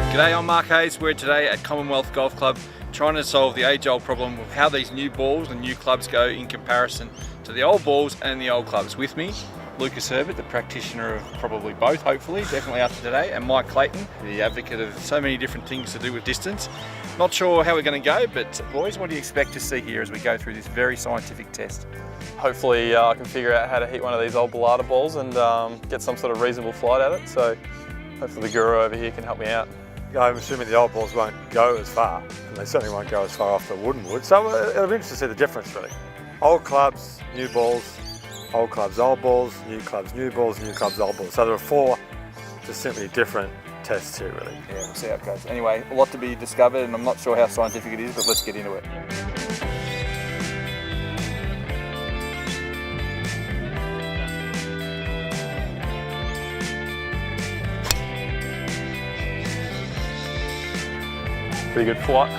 G'day, I'm Mark Hayes. We're today at Commonwealth Golf Club trying to solve the age-old problem of how these new balls and new clubs go in comparison to the old balls and the old clubs. With me, Lucas Herbert, the practitioner of probably both, hopefully, definitely after today, and Mike Clayton, the advocate of so many different things to do with distance. Not sure how we're going to go, but boys, what do you expect to see here as we go through this very scientific test? Hopefully I can figure out how to hit one of these old Ballata balls and get some sort of reasonable flight at it. So hopefully the guru over here can help me out. I'm assuming the old balls won't go as far, and they certainly won't go as far off the wooden wood. So it'll be interesting to see the difference, really. Old clubs, new balls, old clubs, old balls, new clubs, new balls, new clubs, old balls. So there are 4 just simply different tests here, really. Yeah, we'll see how it goes. Anyway, a lot to be discovered, and I'm not sure how scientific it is, but let's get into it. Pretty good flight.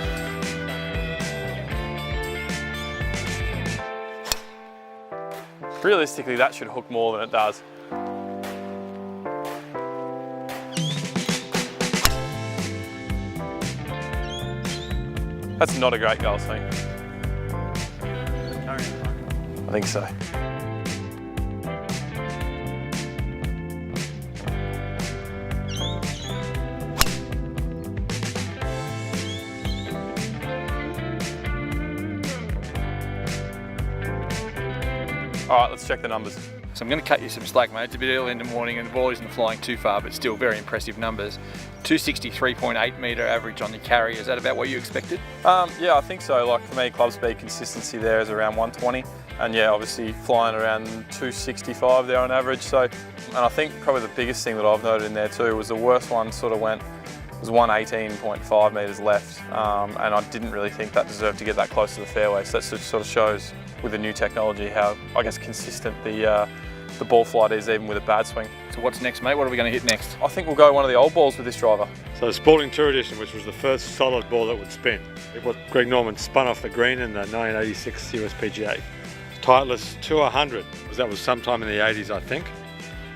Realistically, that should hook more than it does. That's not a great goal swing. I think so. All right, let's check the numbers. So I'm going to cut you some slack, mate. It's a bit early in the morning and the ball isn't flying too far, but still very impressive numbers. 263.8 metre average on the carry. Is that about what you expected? Yeah, I think so. Like for me, club speed consistency there is around 120. And yeah, obviously flying around 265 there on average. So, and I think probably the biggest thing that I've noted in there too was the worst one sort of was 118.5 metres left. And I didn't really think that deserved to get that close to the fairway. So that sort of shows with the new technology how, I guess, consistent the ball flight is even with a bad swing. So what's next, mate? What are we going to hit next? I think we'll go one of the old balls with this driver. So the Sporting Tour Edition, which was the first solid ball that would spin. It was Greg Norman spun off the green in the 1986 USPGA. Titleist Tour 100, that was sometime in the 80s, I think.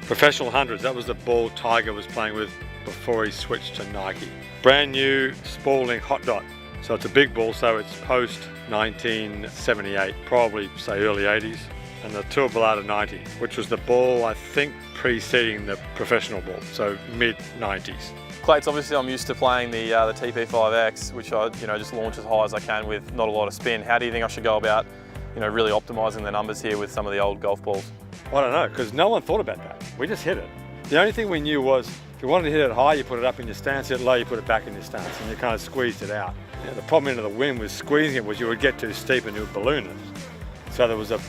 Professional hundreds, that was the ball Tiger was playing with before he switched to Nike. Brand new Spalding Hot Dot. So it's a big ball, so it's post 1978, probably say early 80s. And the Tour Ballata 90, which was the ball I think preceding the professional ball, so mid 90s. Clates, obviously I'm used to playing the TP5X, which I just launch as high as I can with not a lot of spin. How do you think I should go about really optimising the numbers here with some of the old golf balls? I don't know, because no one thought about that. We just hit it. The only thing we knew was if you wanted to hit it high, you put it up in your stance, hit it low, you put it back in your stance, and you kind of squeezed it out. The problem into the wind with squeezing it was you would get too steep and you would balloon it. So there was a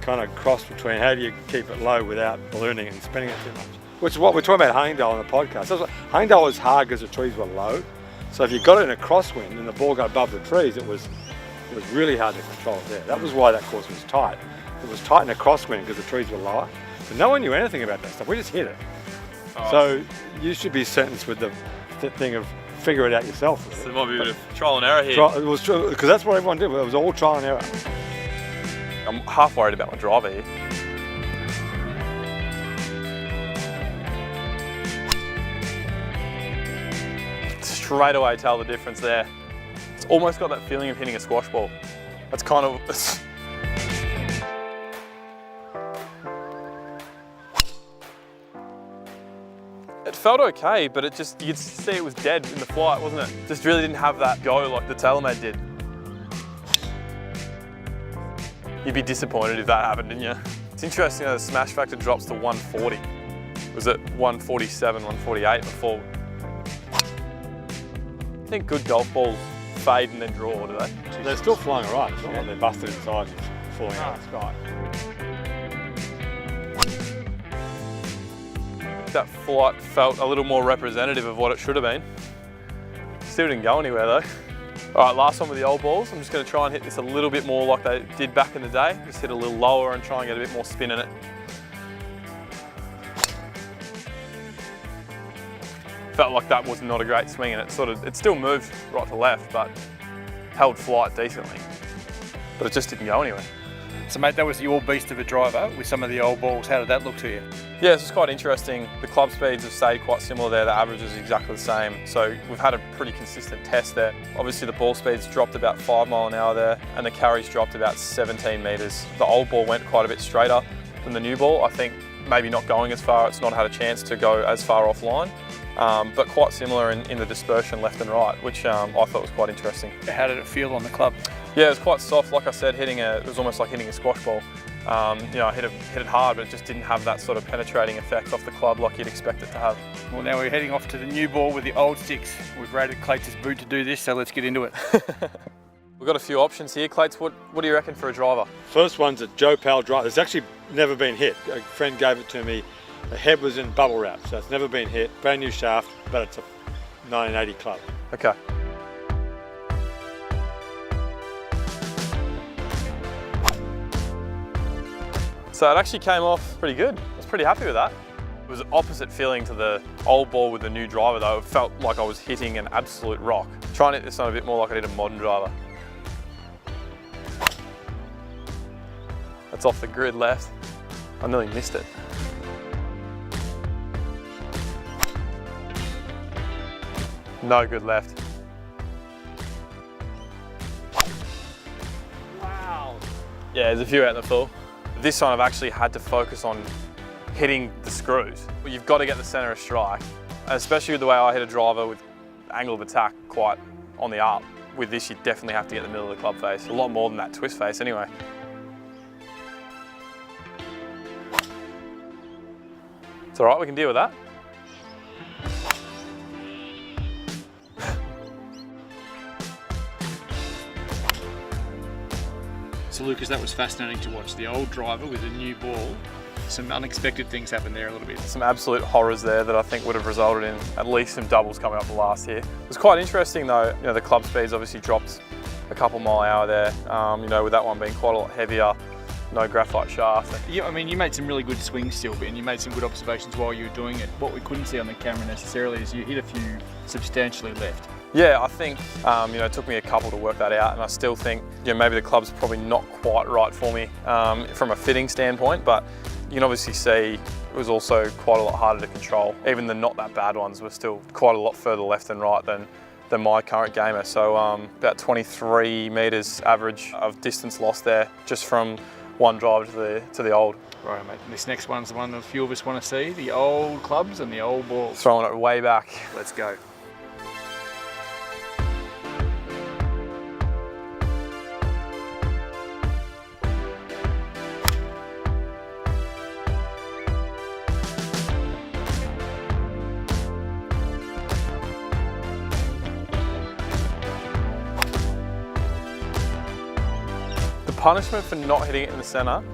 kind of cross between how do you keep it low without ballooning and spinning it too much. Which is what we're talking about Hangdale on the podcast. Hangdale was hard because the trees were low. So if you got it in a crosswind and the ball got above the trees, it was really hard to control it there. That was why that course was tight. It was tight in a crosswind because the trees were lower. But no one knew anything about that stuff. We just hit it. Oh. So you should be sentenced with the thing of figure it out yourself. So there might be a bit of trial and error here. It was true, because that's what everyone did. It was all trial and error. I'm half worried about my driver here. Straight away tell the difference there. It's almost got that feeling of hitting a squash ball. That's kind of... It felt okay, but you could see it was dead in the flight, wasn't it? Just really didn't have that go like the TaylorMade did. You'd be disappointed if that happened, didn't you? It's interesting how the smash factor drops to 140. Was it 147, 148 before? I think good golf balls fade and then draw, do they? They're still flying all right. It's not like they're busted inside and falling out. That's right. That flight felt a little more representative of what it should have been. Still didn't go anywhere though. All right, last one with the old balls. I'm just going to try and hit this a little bit more like they did back in the day. Just hit a little lower and try and get a bit more spin in it. Felt like that was not a great swing, and it still moved right to left, but held flight decently. But it just didn't go anywhere. So mate, that was the all beast of a driver with some of the old balls. How did that look to you? Yeah, it's quite interesting. The club speeds have stayed quite similar there. The average is exactly the same. So we've had a pretty consistent test there. Obviously the ball speeds dropped about 5 miles an hour there and the carries dropped about 17 metres. The old ball went quite a bit straighter than the new ball. I think maybe not going as far, it's not had a chance to go as far offline. But quite similar in the dispersion left and right, which I thought was quite interesting. How did it feel on the club? Yeah, it was quite soft. Like I said, it was almost like hitting a squash ball. You know, I hit it hard, but it just didn't have that sort of penetrating effect off the club like you'd expect it to have. Well, now we're heading off to the new ball with the old sticks. We've rated Clayton's boot to do this, so let's get into it. We've got a few options here. Clates, what do you reckon for a driver? First one's a Joe Powell driver. It's actually never been hit. A friend gave it to me. The head was in bubble wrap, so it's never been hit. Brand new shaft, but it's a 1980 club. Okay. So it actually came off pretty good. I was pretty happy with that. It was an opposite feeling to the old ball with the new driver though. It felt like I was hitting an absolute rock. Trying to hit this on a bit more like I did a modern driver. That's off the grid left. I nearly missed it. No good left. Wow. Yeah, there's a few out in the full. This one I've actually had to focus on hitting the screws. But you've got to get the centre of strike, and especially with the way I hit a driver with angle of attack quite on the up. With this, you definitely have to get the middle of the club face. A lot more than that twist face anyway. It's all right, we can deal with that. So Lucas, that was fascinating to watch. The old driver with a new ball. Some unexpected things happened there a little bit. Some absolute horrors there that I think would have resulted in at least some doubles coming up the last here. It was quite interesting though, you know, the club speeds obviously dropped a couple mile an hour there, you know, with that one being quite a lot heavier, no graphite shaft. Yeah, I mean, you made some really good swings still, and you made some good observations while you were doing it. What we couldn't see on the camera necessarily is you hit a few substantially left. Yeah, I think, you know, it took me a couple to work that out, and I still think, you know, maybe the club's probably not quite right for me from a fitting standpoint, but you can obviously see it was also quite a lot harder to control. Even the not that bad ones were still quite a lot further left and right than my current gamer. So about 23 metres average of distance lost there, just from one drive to the old. Right, mate. And this next one's the one a few of us want to see, the old clubs and the old balls. Throwing it way back. Let's go. Punishment for not hitting it in the centre.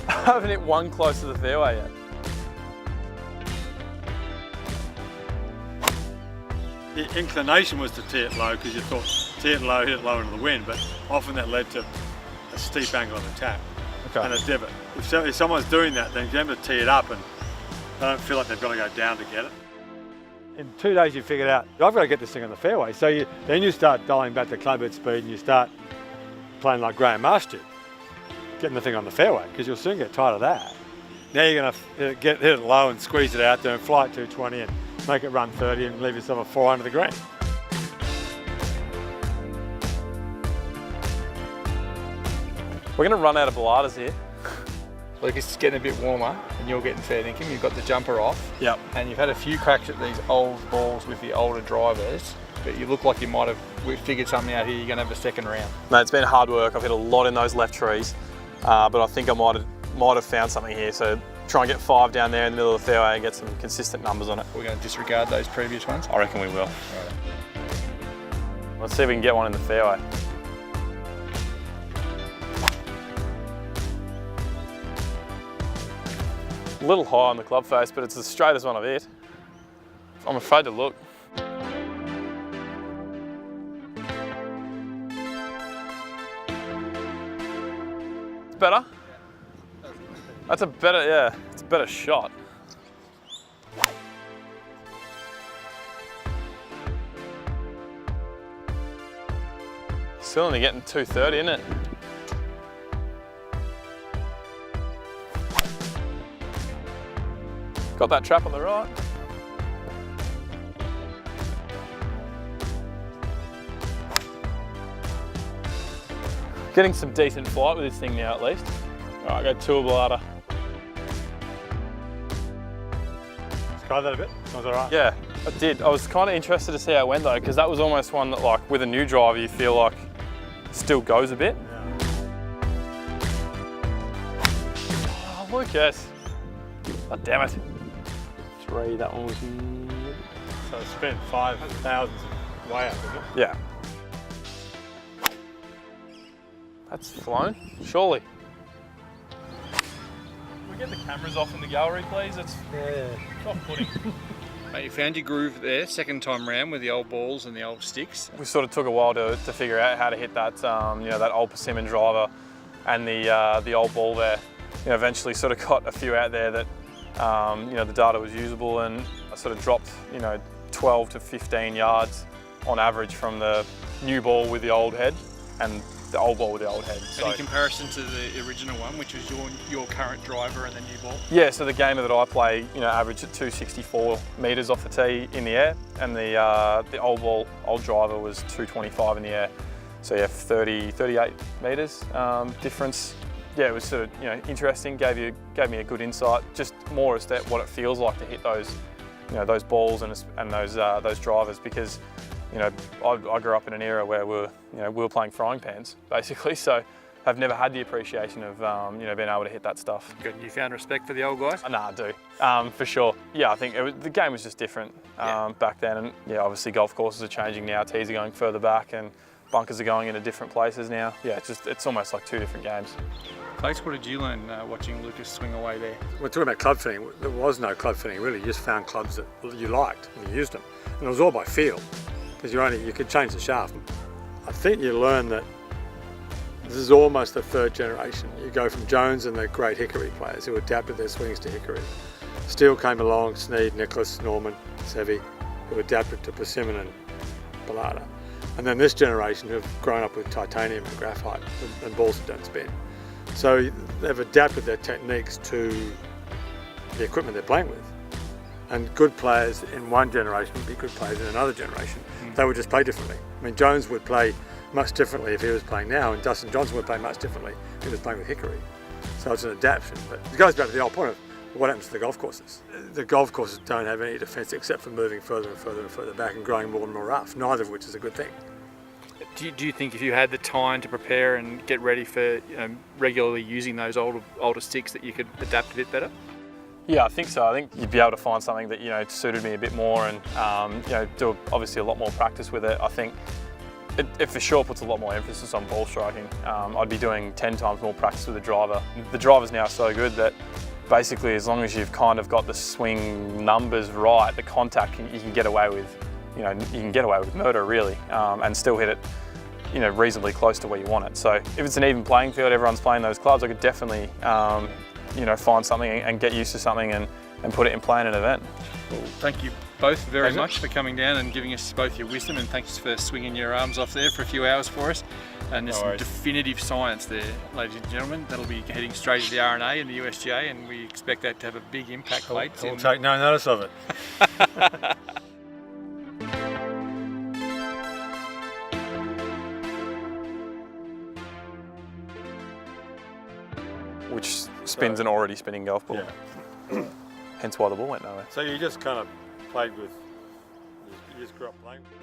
I haven't hit one close to the fairway yet. The inclination was to tee it low because you thought tee it low, hit it low into the wind, but often that led to a steep angle of attack and a divot. If someone's doing that, then get them to tee it up and they don't feel like they've got to go down to get it. In 2 days you figured out, I've got to get this thing on the fairway. So then you start dialing back the clubhead speed and you start playing like Graham Marsh did, getting the thing on the fairway, because you'll soon get tired of that. Now you're going to hit it low and squeeze it out there and fly at 220 and make it run 30 and leave yourself a 4 under the green. We're going to run out of baladas here. Lucas, it's getting a bit warmer and you're getting fair dinkum. You've got the jumper off. Yep. And you've had a few cracks at these old balls with the older drivers, but you look like you might have figured something out here. You're going to have a second round. Mate, it's been hard work. I've hit a lot in those left trees, but I think I might have found something here. So try and get 5 down there in the middle of the fairway and get some consistent numbers on it. We're going to disregard those previous ones. I reckon we will. Right. Let's see if we can get one in the fairway. A little high on the club face, but it's the straightest one I've hit. I'm afraid to look. It's better. That's a better, yeah, it's a better shot. Still only getting 230, isn't it? Got that trap on the right. Getting some decent flight with this thing now at least. All right, I go turbulata. Try that a bit. Sounds all right. Yeah, I did. I was kind of interested to see how it went though, because that was almost one that, like, with a new driver, you feel like still goes a bit. Yeah. Oh, Lucas. Oh, damn it. 3, that one was... So it spent 5,000 way up, isn't it? Yeah. That's flown, surely. Can we get the cameras off in the gallery, please? It's off-putting. Mate, you found your groove there, second time round with the old balls and the old sticks. We sort of took a while to figure out how to hit that, that old persimmon driver and the old ball there. Eventually sort of got a few out there that, the data was usable, and I sort of dropped, 12 to 15 yards on average from the new ball with the old head and the old ball with the old head. So, in comparison to the original one, which was your current driver and the new ball? Yeah, so the gamer that I play, averaged at 264 metres off the tee in the air, and the old driver was 225 in the air. So yeah, 38 metres difference. Yeah, it was sort of interesting. Gave me a good insight, just more as to what it feels like to hit those those balls and those drivers, because I grew up in an era where we were playing frying pans basically, so I've never had the appreciation of being able to hit that stuff. Good. You found respect for the old guys? No, I do, for sure. Yeah, I think the game was just different back then, and yeah, obviously golf courses are changing now. Tees are going further back, and bunkers are going into different places now. Yeah, it's almost like 2 different games. Claes, what did you learn watching Lucas swing away there? We're talking about club fitting. There was no club fitting really. You just found clubs that you liked and you used them, and it was all by feel, because you could change the shaft. I think you learn that this is almost the 3rd generation. You go from Jones and the great Hickory players who adapted their swings to Hickory. Steele came along, Snead, Nicholas, Norman, Seve, who adapted to persimmon and Balata. And then this generation who have grown up with titanium and graphite and balls that don't spin. So they've adapted their techniques to the equipment they're playing with. And good players in one generation would be good players in another generation. They would just play differently. I mean, Jones would play much differently if he was playing now, and Dustin Johnson would play much differently if he was playing with Hickory. So it's an adaptation. But it goes back to the old point of what happens to the golf courses. The golf courses don't have any defence except for moving further and further and further back and growing more and more rough, neither of which is a good thing. Do you think if you had the time to prepare and get ready for regularly using those older sticks, that you could adapt a bit better? Yeah, I think so. I think you'd be able to find something that suited me a bit more, and do obviously a lot more practice with it. I think it for sure puts a lot more emphasis on ball striking. I'd be doing 10 times more practice with the driver. The driver's now so good that basically, as long as you've kind of got the swing numbers right, the contact you can get away with. You can get away with murder really, and still hit it reasonably close to where you want it. So if it's an even playing field, everyone's playing those clubs, I could definitely find something and get used to something and put it in play in an event. Well, thank you both very much for coming down and giving us both your wisdom, and thanks for swinging your arms off there for a few hours for us. And there's some definitive science there, ladies and gentlemen. That'll be heading straight to the RNA and the USGA, and we expect that to have a big impact. We'll take no notice of it. Which spins an already spinning golf ball. Yeah. Hence why the ball went nowhere. So you just kind of played with, you just grew up playing with it.